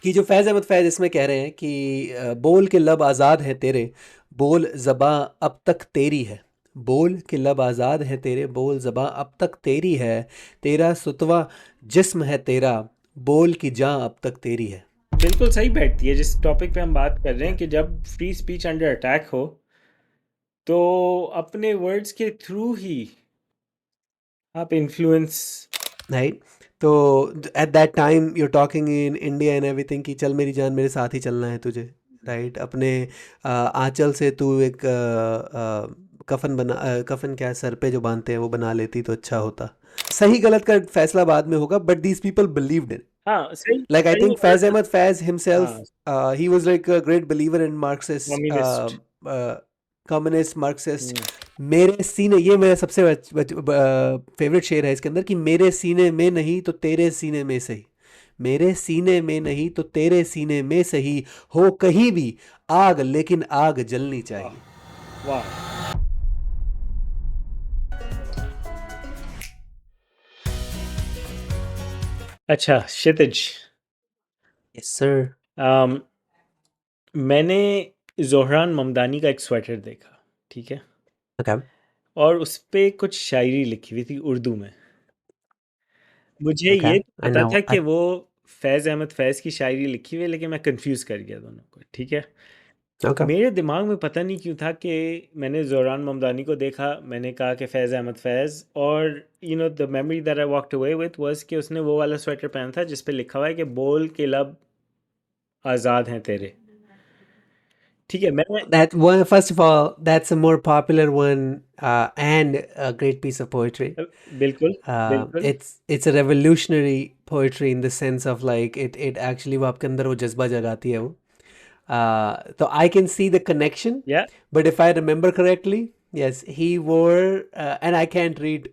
कि जो फैज़ अहमद फैज़ इसमें कह रहे हैं कि बोल के लब आज़ाद हैं तेरे, बोल ज़बां अब तक तेरी है। बोल के लब आज़ाद हैं तेरे, बोल ज़बां अब तक तेरी है। तेरा सुतवा जिस्म है तेरा, बोल की जान अब तक तेरी है। बिल्कुल सही बैठती है जिस टॉपिक पे हम बात कर रहे हैं कि जब फ्री स्पीच अंडर अटैक हो तो अपने वर्ड्स के थ्रू ही आप इन्फ्लुएंस। राइट, तो at that time you are talking in India and everything कि चल मेरी जान मेरे साथ ही चलना है तुझे। राइट, अपने आंचल से तू एक कफन बना, कफन क्या है, सर पे जो बांधते हैं वो बना लेती तो अच्छा होता। सही गलत का फैसला बाद में होगा, but these people believed in, हाँ, सही like I सही think और Faiz Ahmad Faiz himself, हाँ, he was like a great believer in Marxist, communist. uh, communist Marxist. मेरे सीने, ये मेरा सबसे फेवरेट शेर है इसके अंदर कि मेरे सीने में नहीं तो तेरे सीने में सही, मेरे सीने में नहीं तो तेरे सीने में सही, हो कहीं भी आग लेकिन आग जलनी चाहिए। वाह। अच्छा क्षितिज, यस सर। मैंने जोहरान ममदानी का एक स्वेटर देखा, ठीक है, ओके। और उस पे कुछ शायरी लिखी हुई थी उर्दू में। मुझे ओके, ये आई पता नो। था कि वो फैज़ अहमद फैज़ की शायरी लिखी हुई है, लेकिन मैं कंफ्यूज कर गया दोनों को, ठीक है। ओके। मेरे दिमाग में पता नहीं क्यों था कि मैंने ज़ोरान ममदानी को देखा, मैंने कहा कि फैज़ अहमद फैज़, और the memory that I walked away with was कि उसने वो वाला स्वेटर पहना था जिस पे लिखा हुआ है कि बोल के लब आज़ाद हैं तेरे, ठीक है। मैं That one, first of all, that's a more popular one, and a great piece of poetry. बिल्कुल बिल्कुल It's a revolutionary poetry in the sense of like it actually वो आपके अंदर वो जज्बा जगाती है वो. So I can see the connection, या but if I remember correctly, yes, he wore, and I can't read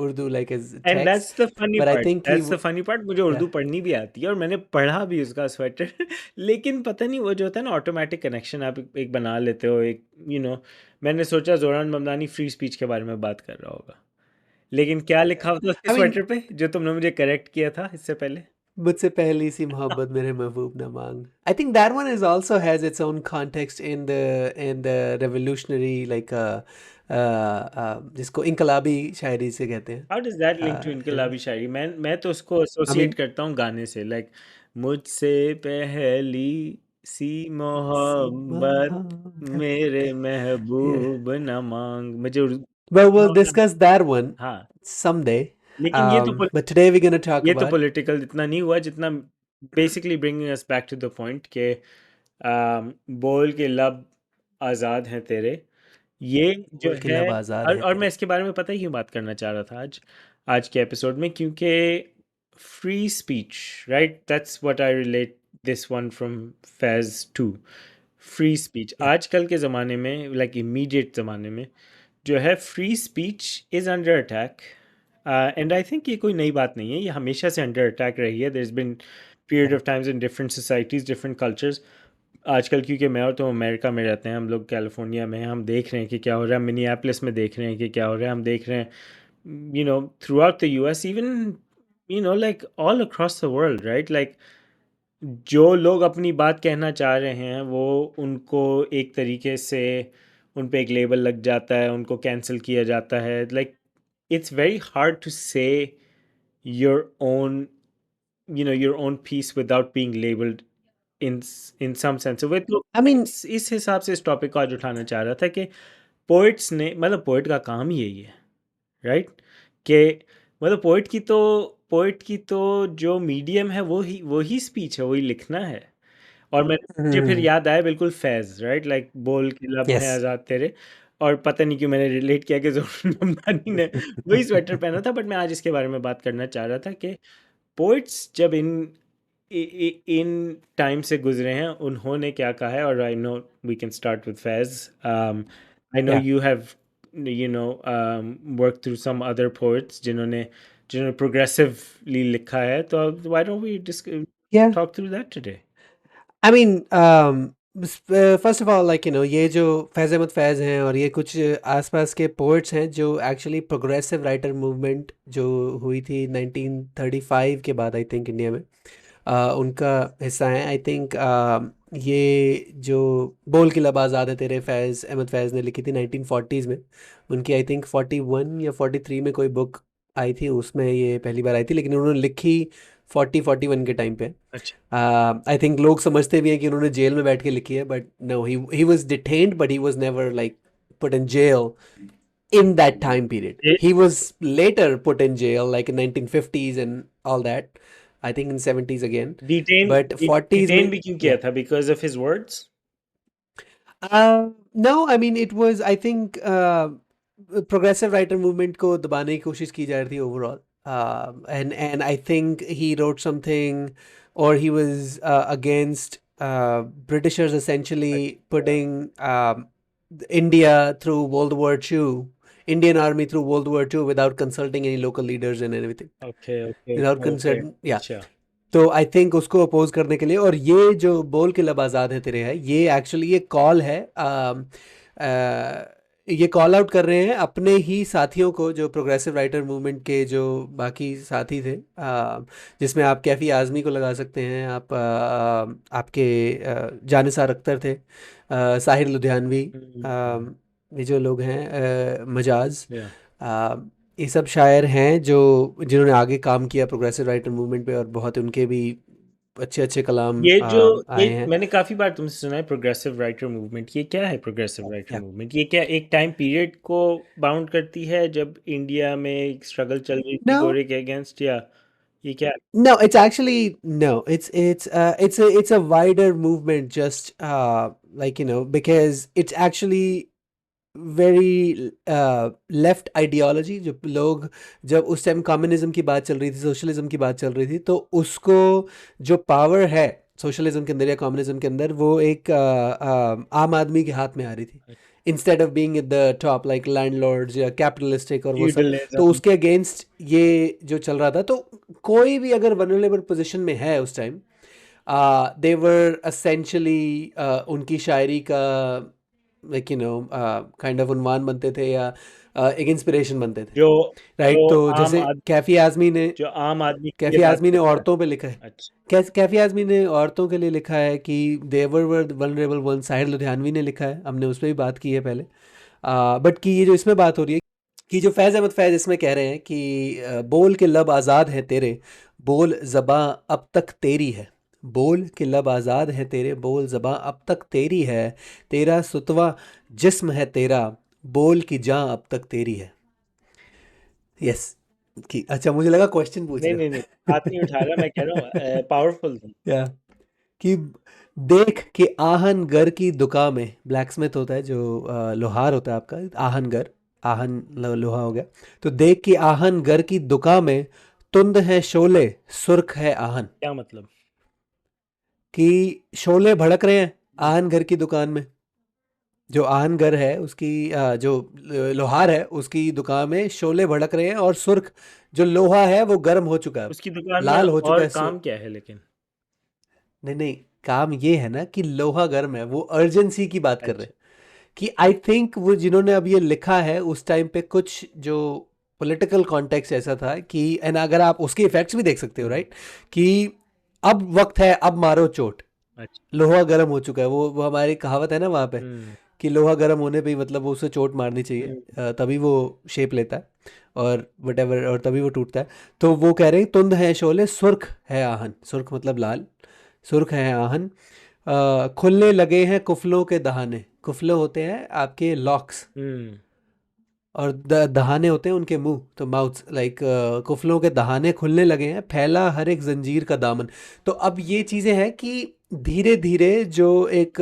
Urdu like as and text, but I think he, that's the funny part, मुझे yeah. Urdu पढ़नी भी आती है और मैंने पढ़ा भी उसका स्वेटर लेकिन पता नहीं वो जो होता है ना ऑटोमेटिक कनेक्शन आप एक बना लेते हो, एक मैंने सोचा जोरान ममदानी फ्री स्पीच के बारे में बात कर रहा होगा, लेकिन क्या लिखा होता उसके I mean, स्वेटर पे जो तुमने मुझे करेक्ट किया था इससे पहले। मुझसे पहली सी मोहब्बत मेरे महबूब न मांग. I think that one is also has its own context in the revolutionary like जिसको इनकलाबी शायरी से कहते हैं. How does that link to You know, इनकलाबी शायरी? मैं तो उसको I एसोसिएट mean, करता हूँ गाने से, लाइक मुझसे पहली सी सी मोहब्बत मोहब्बत. मेरे Yeah. महबूब न मांग, मुझे Well, we'll वाला। discuss that one हाँ, someday. लेकिन ये तो But today we're gonna talk ये तो about. पॉलिटिकल इतना नहीं हुआ जितना basically bringing us back to the point के बोल के लब आज़ाद हैं तेरे, ये जो बोल के है। लब आज़ाद हैं और मैं तेरे. इसके बारे में पता ही क्यों बात करना चाह रहा था आज आज के एपिसोड में, क्योंकि free speech, right, that's what I relate this one from Faiz to free speech. Yeah. आजकल के ज़माने में, लाइक इमीडिएट ज़माने में जो है, free speech is under attack. And I think ये कोई नई बात नहीं है, ये हमेशा से अंडर अटैक रही है। There is been period Yeah. Of times in different societies, different cultures. आजकल क्योंकि मैं और तुम अमेरिका में रहते हैं, हम लोग कैलिफोर्निया में हैं, हम देख रहे हैं कि क्या हो रहा है, मिनियापोलिस में देख रहे हैं कि क्या हो रहा है, हम देख रहे हैं through out the US, even like all across the world, right, like जो लोग अपनी बात कहना चाह रहे हैं वो, उनको एक तरीके से उन पे एक लेबल लग जाता है, उनको कैंसिल किया जाता है, like it's very hard to say your own your own piece without being labelled in in some sense way. तो I mean, इस हिसाब से इस टॉपिक को आज उठाना चाह रहा था कि पोइट्स ने, मतलब पोइट का काम ही यही है, राइट, कि मतलब पोइट की तो जो मीडियम है वो ही स्पीच है, वही लिखना है। और मुझे फिर याद आया बिल्कुल फैज, राइट, लाइक बोल के लब है yes. आज़ाद तेरे, और पता नहीं क्यों मैंने रिलेट किया कि ज़ोहर ममदानी ने वही स्वेटर पहना था, बट मैं आज इसके बारे में बात करना चाह रहा था कि पोइट्स जब इन टाइम से गुजरे हैं, उन्होंने क्या कहा है। और I know we can start with Faiz. I know Yeah. You have work through some other poets जिन्होंने जिन्होंने प्रोग्रेसिवली लिखा है, तो why don't we Yeah. Talk through that today. I mean, first of all like ये जो फैज़ अहमद फैज़ हैं और ये कुछ आसपास के पोइट्स हैं जो एक्चुअली प्रोग्रेसिव राइटर मूवमेंट जो हुई थी 1935 के बाद आई थिंक इंडिया में, उनका हिस्सा हैं आई थिंक। ये जो बोल के लब आज़ाद है तेरे, फैज़ अहमद फैज़ ने लिखी थी 1940s में। उनकी आई थिंक 41 या 43 में कोई बुक आई थी, उसमें ये पहली बार आई थी, लेकिन उन्होंने लिखी 41 के टाइम पे। अच्छा, आई थिंक लोग समझते भी हैं कि उन्होंने जेल में बैठ के लिखी है, but no, he was detained, but he was never like put in jail in that time period. ये He was later put in jail, like in 1950s and all that. I think in 70s again, detain but 40s detain में, भी क्यों किया yeah. था? Because of his words? No, I mean it was, I think, progressive writer movement को दबाने की कोशिश की जा रही थी overall. And I think he wrote something, or he was against Britishers essentially putting India through World War II, Indian army through World War II without consulting any local leaders and everything. Okay, okay, Without okay. consult, yeah. अच्छा, तो I think उसको oppose करने के लिए, और ये जो बोल के लब आज़ाद है तेरे है, ये एक्चुअली ये कॉल है, ये कॉल आउट कर रहे हैं अपने ही साथियों को, जो प्रोग्रेसिव राइटर मूवमेंट के जो बाकी साथी थे, जिसमें आप कैफ़ी आज़मी को लगा सकते हैं, आप आपके जानिसार अख्तर थे, साहिर लुधियानवी, ये जो लोग हैं, मजाज, या आ, ये सब शायर हैं जो जिन्होंने आगे काम किया प्रोग्रेसिव राइटर मूवमेंट पे, और बहुत उनके भी अच्छे अच्छे कलाम ये जो ये आए हैं। मैंने काफी बार तुमसे सुना है प्रोग्रेसिव राइटर मूवमेंट। ये क्या है प्रोग्रेसिव राइटर या मूवमेंट? ये क्या एक टाइम पीरियड को बाउंड करती है जब इंडिया में स्ट्रगल चल रही थी नो, गोरे के अगेंस्ट, या ये क्या? no, it's actually no. It's a wider movement. Just like because it's actually very left ideology. जो लोग, जब उस टाइम कम्युनिज्म की बात चल रही थी, सोशलिज्म की बात चल रही थी, तो उसको जो पावर है सोशलिज्म के अंदर या कम्युनिज्म के अंदर, वो एक आम आदमी के हाथ में आ रही थी, instead of being at the top like landlords या कैपिटलिस्टिक और वो सब। तो फ्यूडलिज्म। उसके अगेंस्ट ये जो चल रहा था, तो कोई भी अगर वनरेबल पोजीशन में है उस टाइम, दे वर असेंशली, उनकी शायरी का लाइक काइंड ऑफ उन्वान बनते थे, या एक इंस्पिरेशन बनते थे, जो जो राइट। तो आम जैसे आद, कैफ़ी आज़मी ने, जो आम आदमी के लिए कैफ़ी बात आज़मी ने करता है। औरतों पे लिखा है, अच्छा, कैफ़ी आज़मी ने औरतों के लिए लिखा है कि देवर वर वनरेबल वन। साहिर लुधियानवी ने लिखा है, हमने उस पर भी बात की है पहले। बट कि ये जो इसमें बात हो रही है, कि जो फैज़ अहमद फैज़ इसमें कह रहे हैं कि बोल के लब आज़ाद हैं तेरे, बोल ज़बां अब तक तेरी है। बोल के लब आज़ाद हैं तेरे, बोल ज़बां अब तक तेरी है। तेरा सुतवा जिस्म है तेरा, बोल की जान अब तक तेरी है। यस। कि अच्छा, मुझे लगा क्वेश्चन पूछ नहीं रहे नहीं नहीं, हो। हाथ नहीं उठा रहा, मैं कह रहा हूँ पावरफुल था। या कि देख के आहनगर की दुकान में, ब्लैक स्मिथ होता है जो लोहार होता है आपका, आहनगर, लोहा हो गया। तो देख के आहनगर की दुकान में, तुंद है शोले, सुर्ख है आहन। क्या मतलब? कि शोले भड़क रहे हैं आहनगर की दुकान में, जो आहनगर है उसकी जो लोहार है उसकी दुकान में शोले भड़क रहे हैं, और सुर्ख जो लोहा है वो गर्म हो चुका है, उसकी दुकान में लाल हो चुका और है। काम क्या है लेकिन? नहीं नहीं, काम ये है ना कि लोहा गर्म है, वो अर्जेंसी की बात कर रहे अच्छा, हैं। कि आई थिंक वो जिन्होंने अब ये लिखा है, उस टाइम पे कुछ जो पॉलिटिकल कॉन्टेक्स्ट ऐसा था कि, एंड अगर आप उसके इफेक्ट्स भी देख सकते हो, राइट, कि अब वक्त है, अब मारो चोट, अच्छा। लोहा गर्म हो चुका है। वो हमारी कहावत है ना वहाँ पे, हम्म, कि लोहा गर्म होने पे ही मतलब वो उसे चोट मारनी चाहिए, हम्म, तभी वो शेप लेता है, और वटेवर, और तभी वो टूटता है। तो वो कह रहे हैं तुंद है शोले, सुर्ख है आहन, सुर्ख मतलब लाल, सुर्ख है आहन। खुलने लगे हैं कुफलों के दहाने, कुफले होते हैं आपके लॉक्स, हम्म। और दहाने होते हैं उनके मुंह, तो माउथ लाइक, कुफलों के दहाने खुलने लगे हैं, फैला हर एक जंजीर का दामन। तो अब ये चीज़ें हैं कि धीरे धीरे जो एक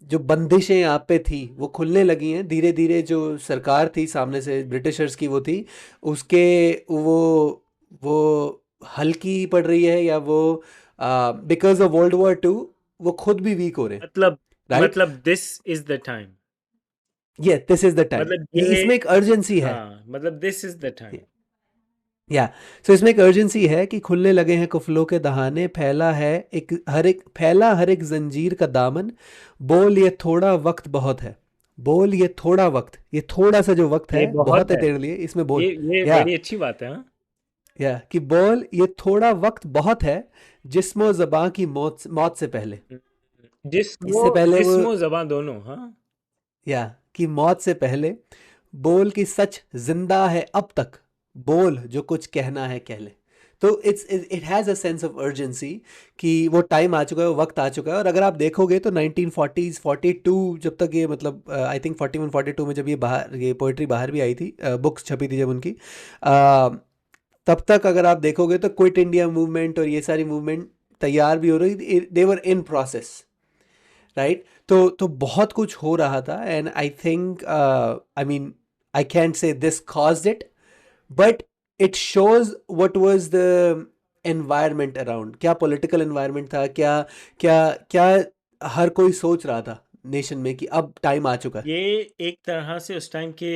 जो बंदिशें आप पे थी वो खुलने लगी हैं धीरे धीरे। जो सरकार थी सामने से ब्रिटिशर्स की, वो थी उसके, वो हल्की पड़ रही है, या वो बिकॉज ऑफ वर्ल्ड वॉर 2 वो खुद भी वीक हो रहे हैं, मतलब राइट। मतलब दिस इज द टाइम। ये दिस इज द टाइम, मतलब ये ये, इसमें एक अर्जेंसी है। हाँ, मतलब दिस इज द टाइम। या सो इसमें एक अर्जेंसी है कि खुलने लगे हैं कुफलों के दहाने, फैला हर एक जंजीर का दामन। बोल ये थोड़ा वक्त बहुत है, बोल ये थोड़ा वक्त, ये थोड़ा सा जो वक्त ये है बहुत बहुत है है। तेरे लिए, इसमें बोल। ये या बड़ी अच्छी बात है, हाँ। या कि बोल ये थोड़ा वक्त बहुत है, जिस्मो ज़बां की मौत मौत से पहले। जिस्मो इससे पहले वो, जिस्मो ज़बां दोनों, हाँ। या कि मौत से पहले बोल कि सच जिंदा है अब तक, बोल जो कुछ कहना है कह ले। तो it has a sense of urgency कि वो टाइम आ चुका है, वो वक्त आ चुका है। और अगर आप देखोगे तो 1940s 42, जब तक ये मतलब आई थिंक 41 42 में जब ये बाहर, ये पोइट्री बाहर भी आई थी, बुक्स छपी थी जब उनकी, तब तक अगर आप देखोगे तो क्विट इंडिया मूवमेंट और ये सारी मूवमेंट तैयार भी हो रही थी, दे वर इन प्रोसेस, राइट। तो बहुत कुछ हो रहा था, and I think, I mean, I can't say this caused it, but it shows what was the environment around, क्या पॉलिटिकल एनवायरनमेंट था, क्या क्या क्या हर कोई सोच रहा था नेशन में कि अब टाइम आ चुका है। ये एक तरह से उस टाइम के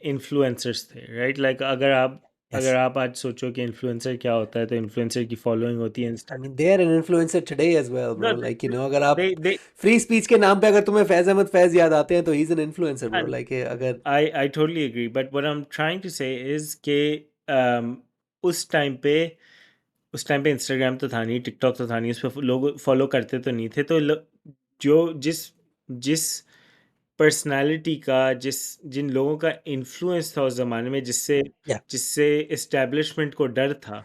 इन्फ्लुएंसर्स थे, राइट? लाइक यस, अगर आप आज सोचो कि इन्फ्लुएंसर क्या होता है, तो इन्फ्लुएंसर की फॉलोइंग होती है I Insta. Mean they are an influencer today as well No, bro, like अगर आप they फ्री स्पीच के नाम पे अगर तुम्हें फैज अहमद फैज याद आते हैं तो he is an influencer bro, and like अगर, I totally agree, but what I'm trying to say is कि उस टाइम पे इंस्टाग्राम तो था नहीं, टिकटॉक तो था नहीं, उस पर लोग फॉलो करते तो नहीं थे, तो जो जिस जिस पर्सनालिटी का, जिन लोगों का इन्फ्लुएंस था उस ज़माने में, जिससे या जिससे इस्टेब्लिशमेंट को डर था,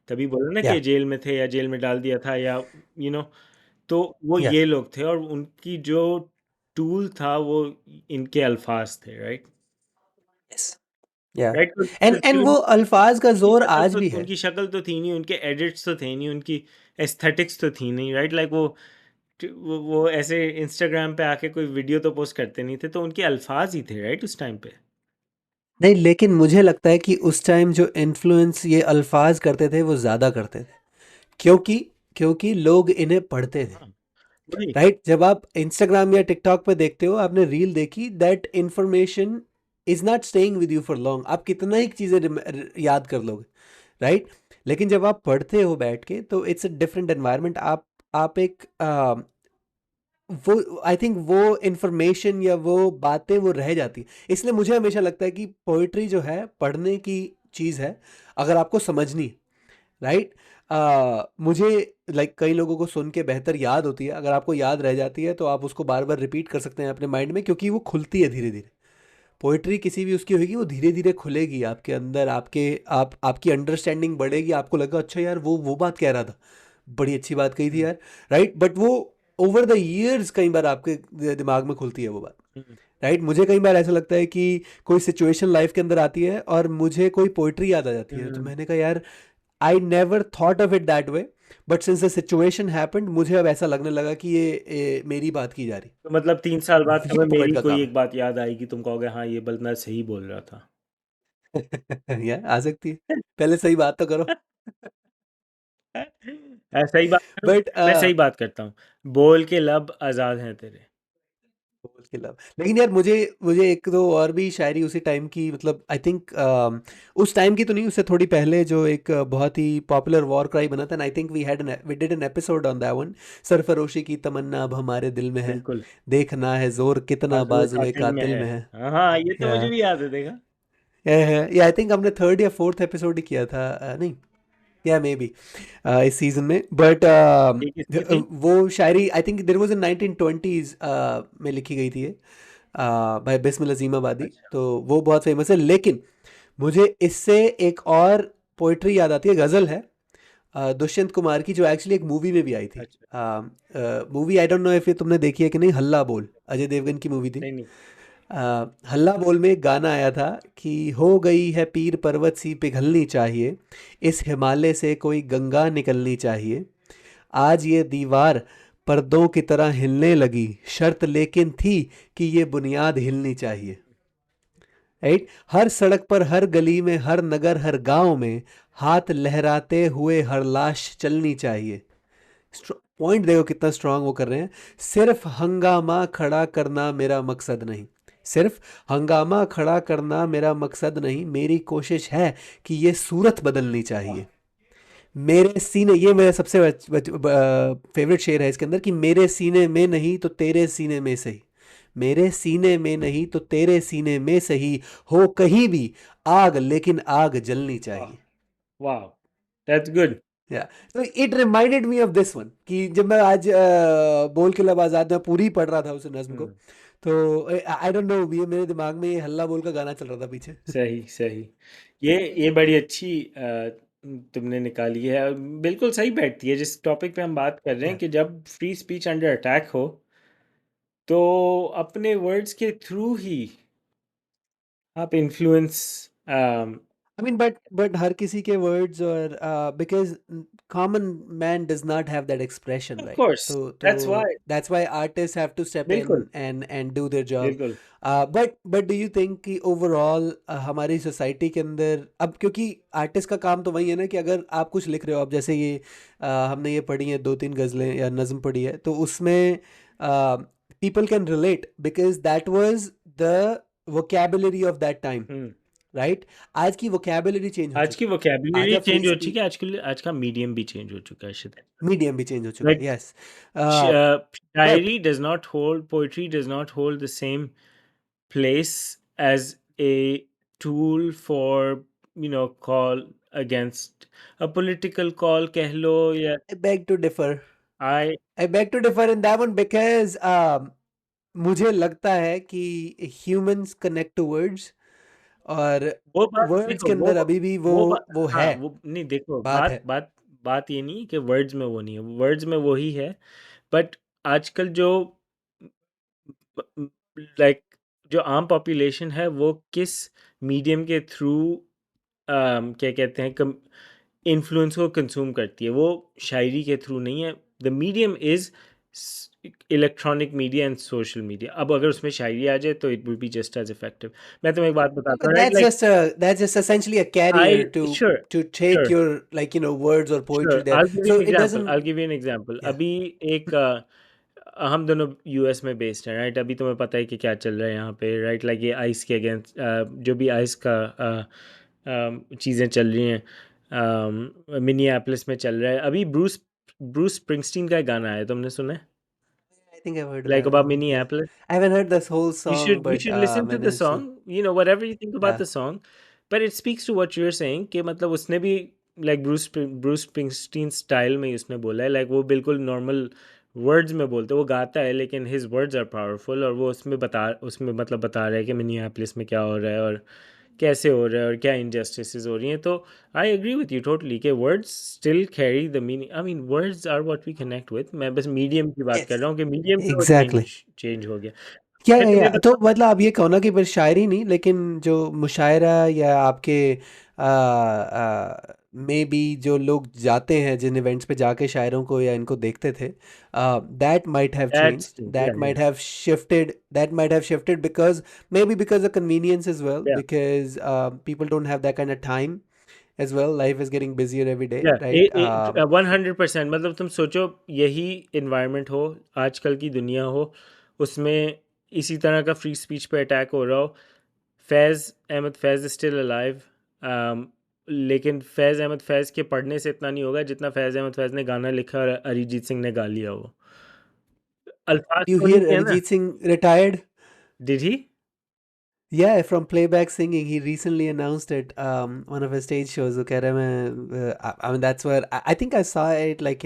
तभी बोला ना या कि जेल में थे या जेल में डाल दिया था, या यू नो तो वो या ये लोग थे, और उनकी जो टूल था वो इनके अल्फाज थे, राइट? यस या, राइट, एंड वो अल्फाज का जोर आज भी है। उनकी शक्ल तो थी नहीं, उनके एडिट्स तो थे नहीं, उनकी एस्थेटिक्स तो थी नहीं, राइट? लाइक वो ऐसे इंस्टाग्राम पे आके कोई वीडियो तो पोस्ट करते नहीं थे, तो उनके अल्फाज ही थे, राइट, उस टाइम पे। नहीं, लेकिन मुझे लगता है कि उस टाइम जो इन्फ्लुएंस ये अल्फाज करते थे वो ज़्यादा करते थे, क्योंकि क्योंकि लोग इन्हें पढ़ते थे, हाँ, वही। राइट। जब आप इंस्टाग्राम या टिकटॉक पे देखते हो, आपने रील देखी, that information is not staying with you for long, आप कितना ही चीज़ें याद कर लोगे, राइट। लेकिन जब आप पढ़ते हो बैठ के तो इट्स अ डिफरेंट एनवायरनमेंट। आप एक वो, आई थिंक वो इंफॉर्मेशन या वो बातें वो रह जाती, इसलिए मुझे हमेशा लगता है कि पोइट्री जो है पढ़ने की चीज़ है, अगर आपको समझनी, राइट। मुझे कई लोगों को सुन के बेहतर याद होती है, अगर आपको याद रह जाती है तो आप उसको बार बार रिपीट कर सकते हैं अपने माइंड में, क्योंकि वो खुलती है धीरे धीरे। पोइट्री किसी भी उसकी होगी, वो धीरे धीरे खुलेगी आपके अंदर, आपकी अंडरस्टैंडिंग बढ़ेगी, आपको लगा अच्छा यार वो बात कह रहा था, बड़ी अच्छी बात कही थी हम्म, यार, राइट। बट वो ओवर द ईयर्स कई बार आपके दिमाग में खुलती है वो बात, हम्म, राइट। मुझे कई बार ऐसा लगता है कि कोई सिचुएशन लाइफ के अंदर आती है और मुझे कोई पोइट्री याद आ जाती है, तो हम्म। मैंने कहा यार, I never thought of it that way, but since the situation happened मुझे अब ऐसा लगने लगा कि ये मेरी बात की जा रही। तो मतलब 3 साल बाद ये तुम्हें पोइट मेरी का कोई काम एक बात याद आएगी, तुम कहोगे हाँ ये बंदा सही बोल रहा था। है। या आ सकती है, पहले सही बात तो करो। सही बात करूं? बट मैं सही बात करता हूँ। बोल के लब आजाद हैं तेरे। बोल के लव, लेकिन यार मुझे मुझे एक दो और भी शायरी उसी टाइम की, मतलब आई थिंक उस टाइम की तो नहीं, उससे थोड़ी पहले जो एक बहुत ही पॉपुलर वॉर क्राई बना था, I think we did an episode on that one, सरफरोशी की तमन्ना अब हमारे दिल में है, बिल्कुल। देखना है जोर कितना बाजुए बाजुए कातिल में कातिल है। में है। हाँ हाँ, ये तो या मुझे भी याद है, देखा। या आई थिंक हमने थर्ड या फोर्थ एपिसोड ही किया था, नहीं, या मे बी इस सीजन में, बट ये किसकी थी? वो शायरी I think there was in 1920s में लिखी गई थी, बाय बिस्मिल अजीम आबादी, अच्छा। तो वो बहुत फेमस है। लेकिन मुझे इससे एक और पोइट्री याद आती है, गज़ल है, दुष्यंत कुमार की, जो एक्चुअली एक मूवी में भी आई थी। अच्छा। Movie I don't know if ये तुमने देखी है कि नहीं, हल्ला बोल, अजय देवगन की मूवी थी। नहीं नहीं। हल्ला बोल में एक गाना आया था कि हो गई है पीर पर्वत सी पिघलनी चाहिए, इस हिमालय से कोई गंगा निकलनी चाहिए, आज ये दीवार पर्दों की तरह हिलने लगी, शर्त लेकिन थी कि ये बुनियाद हिलनी चाहिए, राइट। हर सड़क पर, हर गली में, हर नगर, हर गांव में हाथ लहराते हुए हर लाश चलनी चाहिए। पॉइंट देखो कितना स्ट्रांग वो कर रहे हैं। सिर्फ हंगामा खड़ा करना मेरा मकसद नहीं, सिर्फ हंगामा खड़ा करना मेरा मकसद नहीं, मेरी कोशिश है कि ये सूरत बदलनी वाह। चाहिए। मेरे सीने, ये मेरा सबसे फेवरेट शेर है इसके अंदर, कि मेरे सीने में नहीं तो तेरे सीने में सही, मेरे सीने में नहीं तो तेरे सीने में सही, हो कहीं भी आग लेकिन आग जलनी वाह। चाहिए। Wow, that's good. या तो it reminded me of this one कि जब मैं आज बोल के लब आज़ाद में पूरी पढ़ रहा था उस नज्म को, हम्म, तो आई डोंट नो, ये मेरे दिमाग में ये हल्ला बोल का गाना चल रहा था पीछे. सही सही। ये बड़ी अच्छी तुमने निकाली है और बिल्कुल सही बैठती है जिस टॉपिक पे हम बात कर रहे हैं या कि जब फ्री स्पीच अंडर अटैक हो तो अपने वर्ड्स के थ्रू ही आप इन्फ्लुएंस आई मीन बट हर किसी के वर्ड्स, और because common man does not have that expression, of right? Course तो that's why. That's why artist have to step बिल्कुल in and do their job. बिल्कुल। बट डू यू थिंक कि overall हमारी society के अंदर अब, क्योंकि आर्टिस्ट का काम तो वही है ना कि अगर आप कुछ लिख रहे हो, अब जैसे ये हमने ये पढ़ी है 2-3 गज़लें या नज़्म पढ़ी है, तो उसमें people can relate because that was the vocabulary of that time, hmm. Right? आज की वोकैबुलरी चेंज हो आज की चुकी है. आज वोकैबुलरी आप फ्री चेंज हो चुकी स्पीच, है, आज का मीडियम भी चेंज हो चुका है शायद। मीडियम भी चेंज हो चुका है, like yes. But Shayari does not hold, poetry does not hold the same place as a tool for, call against a political call कह लो या I beg to differ, I I beg to differ in that one because मुझे लगता है कि humans connect two words, और वो बात वर्ड्स देखो के अंदर अभी भी वो वो वो हाँ है, वो नहीं देखो बात बात है. बात बात ये नहीं है कि वर्ड्स में वो नहीं है, वर्ड्स में वो ही है। बट आजकल जो लाइक जो आम पॉपुलेशन है वो किस मीडियम के थ्रू क्या कहते हैं इन्फ्लुएंस को कंज्यूम करती है, वो शायरी के थ्रू नहीं है। The medium is electronic media and social media. अब अगर उसमें शायरी आ जाए तो it will be just as effective. मैं तुम्हें एक बात Yeah, बताता but हूँ, right? Like that's just essentially a carrier I to sure take sure your, like, words or poetry sure there. I'll give you So an it example, doesn't. I'll give you an example। Yeah. अभी एक हम दोनों US में based हैं, right? अभी तुम्हें पता है कि क्या चल रहा है यहाँ पे, राइट? लाइक ये आइस के अगेंस्ट जो भी आइस का चीज़ें चल रही हैं, मिनियापोलिस में चल रहा है अभी। ब्रूस ब्रूस स्प्रिंगस्टीन का एक गाना है, तुमने सुना है? I think I've heard of like that about one. Yeah. Minneapolis. I haven't heard this whole You song, should you but should listen to मैंने the ऐसे. song, whatever you think about Yeah. the song, but it speaks to what you're saying कि मतलब उसने भी like Bruce Springsteen style में ही उसने बोला है, लाइक वो बिल्कुल नॉर्मल वर्ड्स में बोलते, वो गाता है लेकिन हिज वर्ड्स आर पावरफुल, और वो उसमें मतलब बता रहा है कि मिनियापोलिस में क्या हो रहा है और कैसे हो रहा है और क्या इनजस्टिसेस हो रही हैं। तो I agree with you totally कि words still carry the meaning. I mean words are what we connect with. मैं बस मीडियम की बात कर Yes. रहा हूँ कि मीडियम पे वो Exactly. चेंज हो गया। मैं या तुम्हें तो बताऊँ। मतलब आप ये कहो ना कि बस शायरी नहीं, लेकिन जो मुशायरा या आपके में भी जो लोग जाते हैं जिन इवेंट्स पे जाके शायरों को या इनको देखते थे, that might have That's changed, true. Yeah, that yeah, might have shifted, because may be because of convenience as well, yeah, because people don't have that kind of time as well. Life is getting busier every day, yeah। Right? 100%। मतलब तुम सोचो यही environment हो, आजकल की दुनिया हो, उसमें इसी तरह का फ्री स्पीच पे अटैक हो रहा हो। फैज़ अहमद फैज़ इज स्टिल अलाइव, लेकिन फैज़ अहमद फैज़ के पढ़ने से इतना नहीं होगा जितना फैज़ अहमद फैज़ ने गाना लिखा और अरिजीत सिंह ने गा लिया। वो अल्फाज यू तो नहीं हियर किया ना? Arijit Singh retired? Did he? Yeah, from playback singing, he recently announced it. One of his stage shows. वो कह रहा है मैं, I mean that's where I think I saw it, like,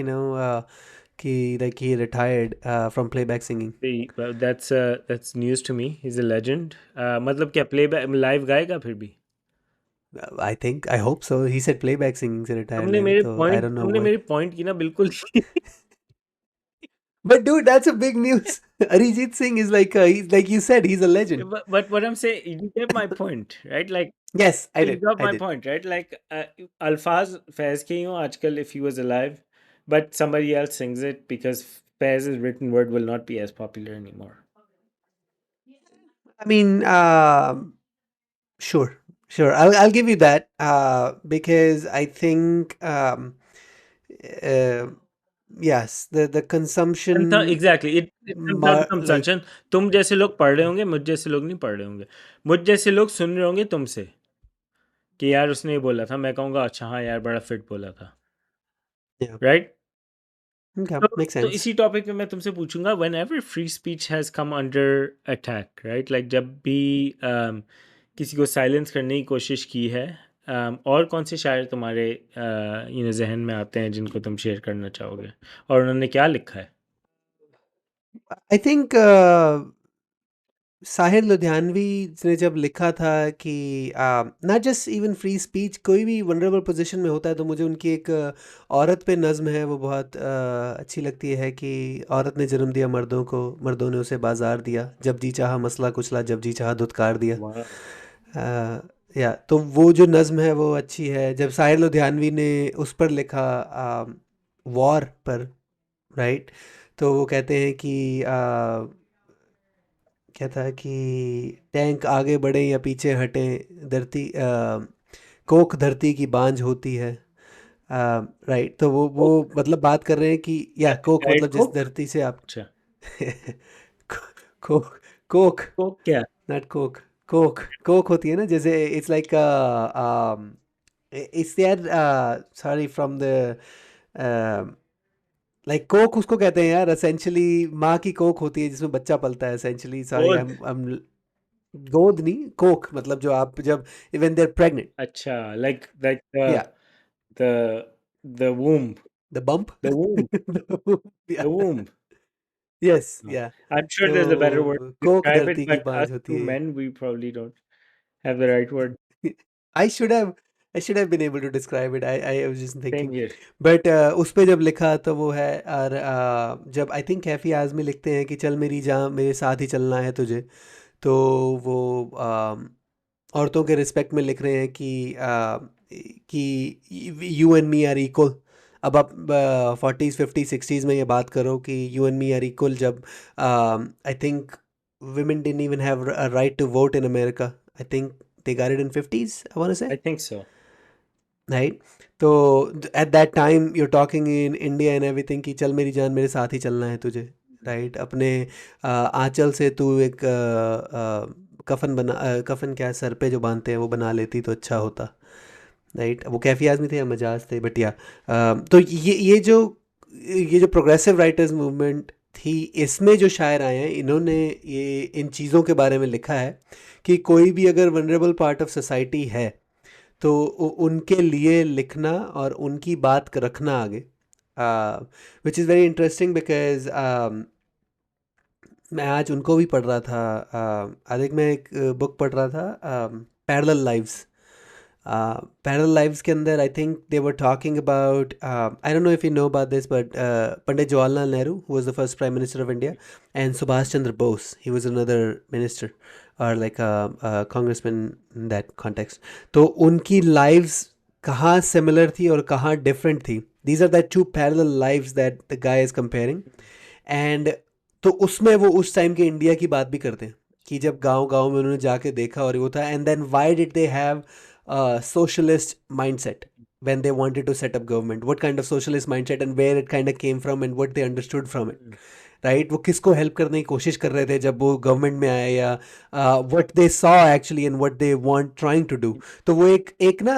कि like he retired from playback singing. That's news to me. He is a legend. मतलब क्या play live गाएगा फिर भी? I think, I hope so. He said playback singing से retire तुमने लेगा, मेरे तो I पॉइंट don't know तुमने what. मेरे पॉइंट की ना बिल्कुल। But dude, that's a big news. Arijit Singh is he's like you said, he's a legend. But what I'm saying, you get my point, right? Like, Yes, I you did. got I my did. point, right? Like, Alfaz Faiz ke ho aajkal if he was alive, but somebody else sings it because Faiz's written word will not be as popular anymore. I mean, sure, sure. I'll give you that, because I think, uh, yes, the consumption. Exactly, it comes down to Like, consumption। तुम जैसे लोग पढ़ रहे होंगे, मुझ जैसे लोग नहीं पढ़ रहे होंगे। मुझ जैसे लोग सुन रहे होंगे तुमसे कि यार उसने ये बोला था, मैं कहूँगा अच्छा हाँ यार बड़ा फिट बोला था, yeah, राइट? okay, तो makes तो sense. इसी टॉपिक पे मैं तुमसे पूछूंगा, when ever free speech has come under attack, right? Like जब भी किसी को साइलेंस करने की कोशिश की है, और कौन से शायर तुम्हारे जहन में आते हैं जिनको तुम शेयर करना चाहोगे, और उन्होंने क्या लिखा है? आई थिंक साहिर लुधियानवी ने जब लिखा था कि not just even free speech, कोई भी वनरेबल पोजीशन में होता है तो मुझे उनकी एक औरत पे नज़्म है वो बहुत अच्छी लगती है कि औरत ने जन्म दिया मर्दों को, मर्दों ने उसे बाजार दिया, जब जी चाहा मसला कुचला, जब जी चाहा धुतकार दिया। वाह। या तो वो जो नज़्म है वो अच्छी है। जब साहिर लुधियानवी ने उस पर लिखा वॉर पर, राइट, तो वो कहते हैं कि क्या था कि टैंक आगे बढ़े या पीछे हटे, धरती कोख धरती की बांझ होती है। राइट, तो वो कोक? मतलब बात कर रहे हैं कि या कोख डाइट मतलब जिस कोक? धरती से आप अच्छा। कोख, कोख, कोक क्या? नॉट कोक, कोख, कोख होती है ना, जैसे इट्स लाइक इट्स यार, sorry from the like Coke उसको कहते हैं यार, एसेंशली माँ की कोख होती है जिसमें बच्चा पलता है, एसेंशली, सॉरी आई गोद? एम गोद नहीं, कोख मतलब जो आप जब इवन देर प्रेग्नेंट। अच्छा, लाइक या the womb. The bump. The womb. या The womb. Yes No. या I'm sure तो there's a better word to कोख describe it, धरती की but us बांझ होती two है। men, we probably don't have the right word. I should have I should have been able to describe it, I was just thinking. Same here. But उस पे जब लिखा तो वो है, और जब आई थिंक कैफी आजमी लिखते हैं कि चल मेरी जान मेरे साथ ही चलना है तुझे, तो वो औरतों के रिस्पेक्ट में लिख रहे हैं कि you and me are equal. अब आप 40s 50s 60s में ये बात करो कि you and me are equal, जब I think women didn't even have a right to vote in America. I think they got it in 50s, I want to say, I think so. right? तो at that time you're talking in India and everything कि चल मेरी जान मेरे साथ ही चलना है तुझे, राइट, अपने आंचल से तू एक कफन बना, कफन क्या सर पे जो बांधते हैं वो बना लेती तो अच्छा होता, राइट। वो कैफी आजमी थे या मजाज थे, बट या तो ये जो प्रोग्रेसिव राइटर्स मूवमेंट थी, इसमें जो शायर आए हैं इन्होंने ये इन चीज़ों के बारे में लिखा है कि कोई भी अगर वनरेबल पार्ट ऑफ सोसाइटी है तो उनके लिए लिखना और उनकी बात रखना आगे, which is very interesting because मैं आज उनको भी पढ़ रहा था। आज एक मैं एक बुक पढ़ रहा था, पैरेलल लाइव्स। पैरेलल लाइव्स के अंदर I think they were talking about, I don't know if you know about this, but Pandit Jawaharlal Nehru who was the first prime minister of India, and Subhash Chandra Bose he was another minister और like congressman in that context. तो उनकी lives कहाँ similar थी और कहाँ different थी, these are that two parallel lives that the guy is comparing. And तो उसमें वो उस टाइम के इंडिया की बात भी करते हैं कि जब गांव गांव में उन्होंने जाके देखा और वो था, and then why did they have socialist mindset when they wanted to set up government, what kind of socialist mindset and where it kind of came from and what they understood from it, right. वो किसको help करने की कोशिश कर रहे थे जब वो गवर्नमेंट में आए, या what they saw actually and what they want trying to do. तो वो एक एक ना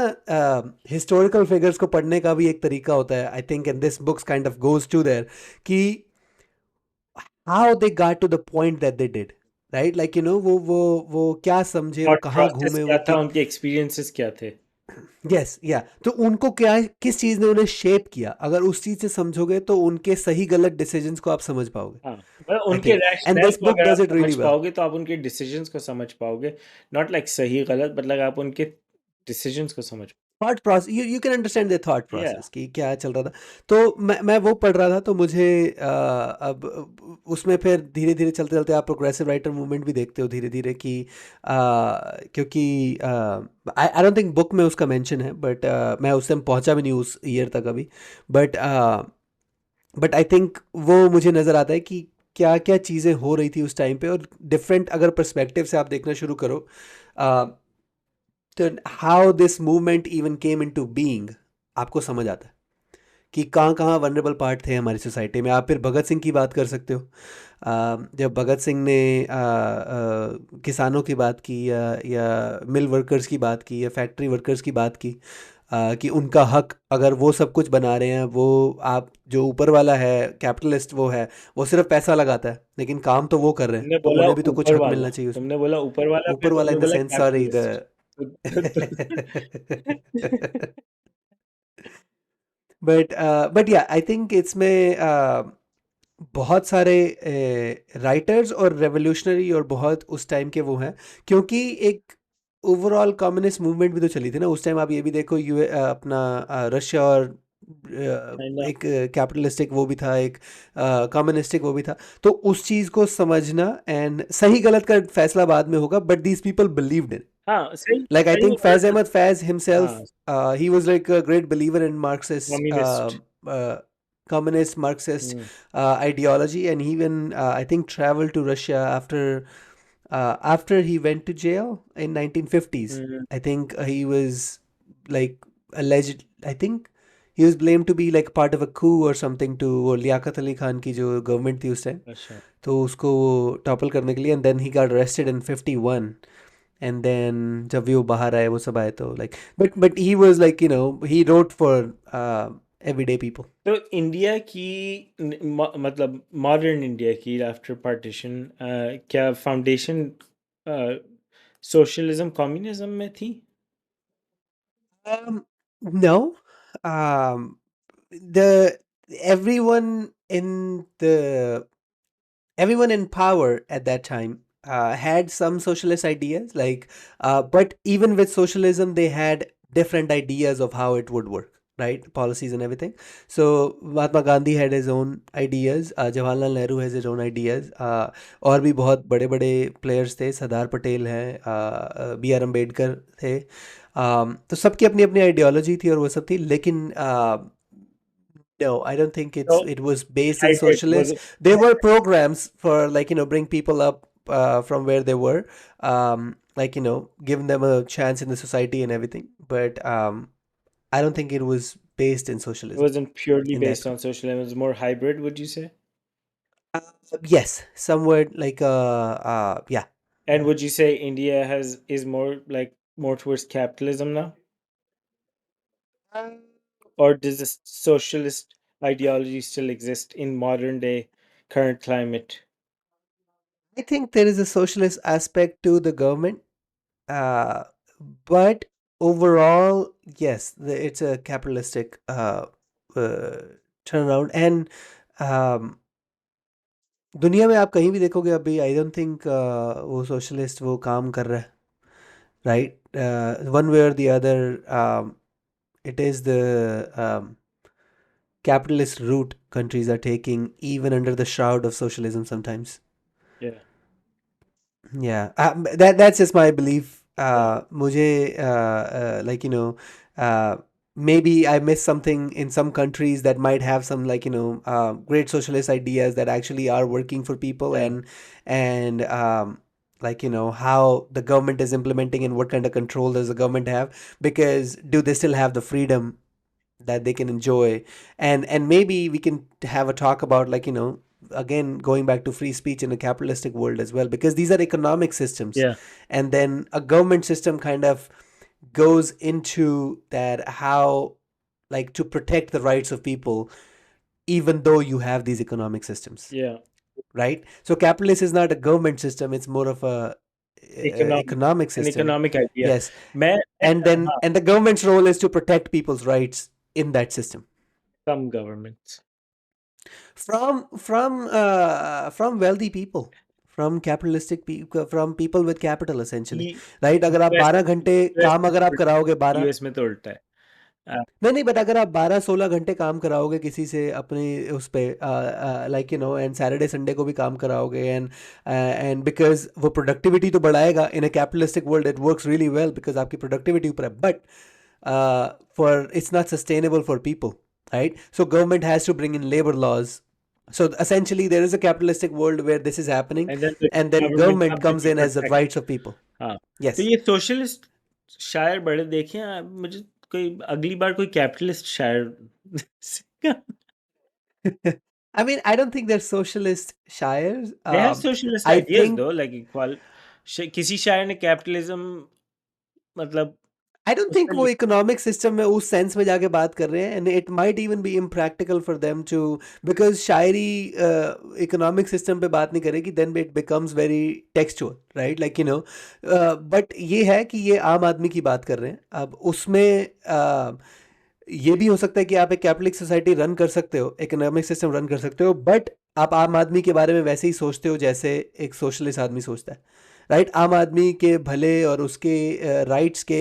हिस्टोरिकल फिगर्स को पढ़ने का भी एक तरीका होता है, I think, and this books kind of goes to there कि how they got to the point that they did, right, like you know वो क्या समझे, वो Thought कहाँ process घूमे, क्या वो था, उनके experiences क्या थे? यस या तो उनको क्या, किस चीज़ ने उन्हें शेप किया, अगर उस चीज़ से समझोगे तो उनके सही गलत डिसीजंस को आप समझ पाओगे, हाँ, मतलब आई उनके थिंक, एंड रैशनल दिस को बुक अगर आप डज इट रियली समझ वेल। पाओगे तो आप उनके डिसीजंस को समझ पाओगे, नॉट लाइक सही गलत, बट लाइक आप उनके डिसीजंस को समझ। Thought process, you can understand the thought या प्रोसेस कि क्या चल रहा था। तो मैं वो पढ़ रहा था तो मुझे अब उसमें फिर धीरे धीरे चलते चलते आप प्रोग्रेसिव राइटर मूवमेंट भी देखते हो धीरे धीरे कि क्योंकि आई डोंट थिंक बुक में उसका मेंशन है, बट मैं उस टाइम पहुंचा भी नहीं उस ईयर तक अभी, बट बट आई थिंक वो मुझे नज़र आता है कि क्या क्या चीज़ें हो रही थी उस टाइम पे, और डिफरेंट अगर पर्सपेक्टिव से आप देखना शुरू करो, तो how this movement even came into being, आपको समझ आता है कि कहाँ कहाँ वनरेबल पार्ट थे हमारी सोसाइटी में। आप फिर भगत सिंह की बात कर सकते हो, जब भगत सिंह ने किसानों की बात की, या मिल वर्कर्स की बात की, या फैक्ट्री वर्कर्स की बात की, कि उनका हक, अगर वो सब कुछ बना रहे हैं, वो आप जो ऊपर वाला है कैपिटलिस्ट वो है, वो सिर्फ पैसा लगाता है लेकिन काम तो वो कर रहे हैं, तुमने तो बोला उन्हें भी तो कुछ ऊपर हक वाला, मिलना चाहिए उसमें। तुमने बोला ऊपर वाला, फिर ऊपर वाला तुमने इन द बोला sense, sorry, the capitalist. But या आई थिंक इसमें बहुत सारे राइटर्स और रेवोल्यूशनरी और बहुत उस टाइम के वो हैं, क्योंकि एक ओवरऑल कम्युनिस्ट मूवमेंट भी तो चली थी ना उस टाइम। आप ये भी देखो अपना रशिया और चाइना। एक कैपिटलिस्टिक वो भी था, एक कम्युनिस्टिक वो भी था। तो उस चीज़ को समझना एंड सही गलत का फैसला बाद में होगा, but these people believed in, हाँ, सही like I सही think और Faiz Ahmad Faiz himself, हाँ, he was like a great believer in Marxist, communist. communist Marxist hmm, ideology, and he even I think traveled to Russia after he went to jail in 1950s. Hmm, I think he was like alleged. I think he was blamed to be like part of a coup or something to वो लियाकत अली खान की जो government थी उस time, अच्छा। तो उसको वो topple करने के लिए, and then he got arrested in 51। And then जब भी वो बाहर आए वो सब आए तो like, but he was like he wrote for everyday people. तो इंडिया की मतलब मॉडर्न इंडिया की आफ्टर पार्टीशन क्या फाउंडेशन सोशलिज्म कम्युनिज्म में थी? No, um, the everyone in the everyone in power at that time had some socialist ideas, like, but even with socialism, they had different ideas of how it would work, right? Policies and everything. So Mahatma Gandhi had his own ideas. Jawaharlal Nehru has his own ideas. और भी बहुत बड़े बड़े players थे, सरदार पटेल हैं, B are Ambedkar थे। तो सबकी अपनी अपनी आइडियोलॉजी थी और वो सब थी, लेकिन no, I don't think तो it was based in hybrid was socialist. There were programs for, like, bring people up from where they were, like, giving them a chance in the society and everything. But I don't think it was based in it socialism wasn't purely in that based way. on socialism, it was more hybrid, would you say? Uh, yes, somewhat like yeah. And would you say India has is more like more towards capitalism now? Or does this socialist ideology still exist in modern day current climate? I think there is a socialist aspect to the government, uh, but overall, yes, it's a capitalistic uh, turnaround. And um, दुनिया में आप कहीं भी देखोगे अभी, आई don't think वो socialist वो काम कर रहा है, राइट? वन वे और the other, it is the capitalist route countries are taking, even under the shroud of socialism sometimes. Yeah, Yeah, that's just my belief. yeah, मुझे like, maybe I missed something in some countries that might have some, like, great socialist ideas that actually are working for people, yeah, and like, how the government is implementing and what kind of control does the government have, because do they still have the freedom that they can enjoy? And maybe we can have a talk about, like, again, going back to free speech in a capitalistic world as well, because these are economic systems, yeah, and then a government system kind of goes into that, how, like, to protect the rights of people even though you have these economic systems, yeah. right? So capitalist is not a government system, it's more of a Economic, economic an system. economic idea. Yes. मैं And then हाँ, and the government's role is to protect people's rights in that system some governments. from wealthy people, from capitalistic people, from people with capital, essentially, ये right? अगर आप US 12 घंटे US काम में अगर तो आप उल्टा कराओगे 12, यूएस में तो उल्टा है। नहीं नहीं, बट अगर आप 12-16 घंटे काम कराओगे किसी से अपनी उस पे, लाइक, एंड सैटरडे संडे को भी काम कराओगे, एंड बिकॉज वो प्रोडक्टिविटी तो बढ़ाएगा, in a capitalistic world it works really well because आपकी प्रोडक्टिविटी ऊपर है, but for it's not sustainable for people, right? So government has to bring in labor laws. So essentially, there is a capitalistic world where this is happening, and then the and then government government comes in comes to in as the protect. rights of people. हाँ, तो Yes. ये socialist शायर बड़े देखे हैं आप? मुझे कोई अगली बार कोई कैपिटलिस्ट शायर I mean, I don't think they're socialist shires. They have socialist I ideas think though like equal किसी शायर ने कैपिटलिज्म मतलब आई डोंट थिंक वो इकोनॉमिक सिस्टम में उस सेंस में जाके बात कर रहे हैं, and it might even be impractical for them to, because शायरी इकोनॉमिक सिस्टम पे बात नहीं करेगी, then it becomes very textual, right, like you know. But ये है कि ये आम आदमी की बात कर रहे हैं, अब उसमें ये भी हो सकता है कि आप एक कैपिटलिक सोसाइटी रन कर सकते हो, इकोनॉमिक सिस्टम रन कर सकते हो, बट आप आम आदमी के बारे में वैसे ही सोचते हो जैसे एक सोशलिस्ट आदमी सोचता है, राइट। आम आदमी के भले और उसके राइट्स के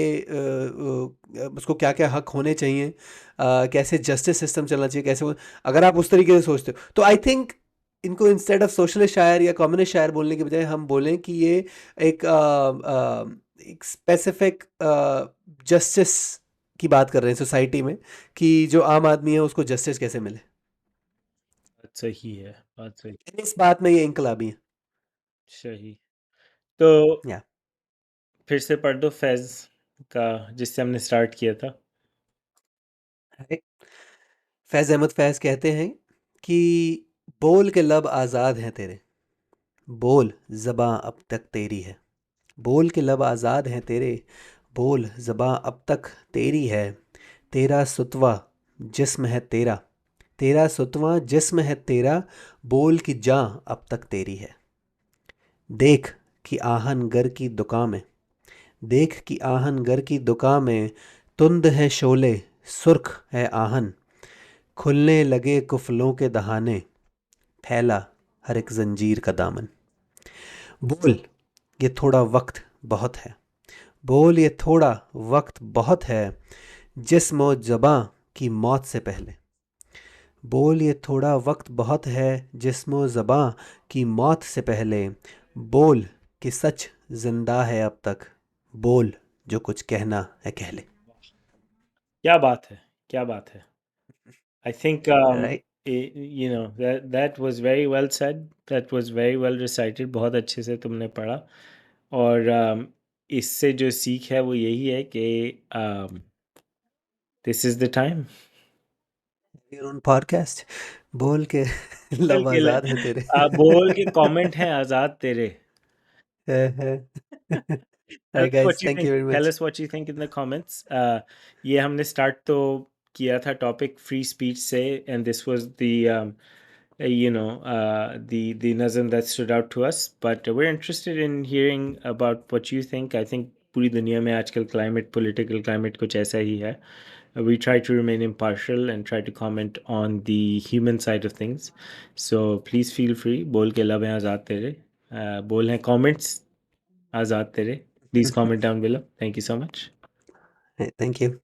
उसको क्या क्या हक होने चाहिए, कैसे जस्टिस सिस्टम चलना चाहिए, कैसे अगर आप उस तरीके से सोचते हो, तो आई थिंक इनको इंस्टेड ऑफ सोशलिस्ट शायर या कम्युनिस्ट शायर बोलने के बजाय हम बोलें कि ये एक एक स्पेसिफिक जस्टिस की बात कर रहे हैं सोसाइटी में, कि जो आम आदमी है उसको जस्टिस कैसे मिले। बात सही है, बात सही। इस बात में ये इनकलाबी है। सही। तो या फिर से पढ़ दो फैज़ का, जिससे हमने स्टार्ट किया था। फैज़ अहमद फैज़ कहते हैं कि बोल के लब आज़ाद हैं तेरे, बोल ज़बां अब तक तेरी है। बोल के लब आज़ाद हैं तेरे, बोल ज़बां अब तक तेरी है। तेरा सुतवा जिस्म है तेरा, तेरा सुतवा जिस्म है तेरा, बोल की जां अब तक तेरी है। देख कि आहन गर की दुकान में, देख कि आहन गर की दुकान में, तुंद है शोले सुर्ख है आहन, खुलने लगे कुफलों के दहाने, फैला हर एक जंजीर का दामन। बोल ये थोड़ा वक्त बहुत है, बोल ये थोड़ा वक्त बहुत है, जिस्म और ज़बां की मौत से पहले। बोल ये थोड़ा वक्त बहुत है, जिस्म और ज़बां की मौत से पहले। बोल कि सच जिंदा है अब तक, बोल जो कुछ कहना है कह ले। क्या बात है, क्या बात है। I think right. you know that was very well said. That was very well recited. बहुत अच्छे से तुमने पढ़ा। और इससे जो सीख है वो यही है कि this is the time. Your own podcast, बोल के बोल लब के आज़ाद है तेरे। बोल के कमेंट हैं आज़ाद तेरे। Tell Alright us what guys, you thank you think. very Tell much. us what you think in the comments. ये हमने start तो किया था topic free speech से, and this was the the nazm that stood out to us. But we're interested in hearing about what you think. I think पूरी दुनिया में आजकल climate, political climate कुछ ऐसा ही है. We try to remain impartial and try to comment on the human side of things. So please feel free. बोल के लब हैं आज़ाद तेरे. बोल हैं comments आज़ाद तेरे. Please comment down below. Thank you so much. Hey, thank you.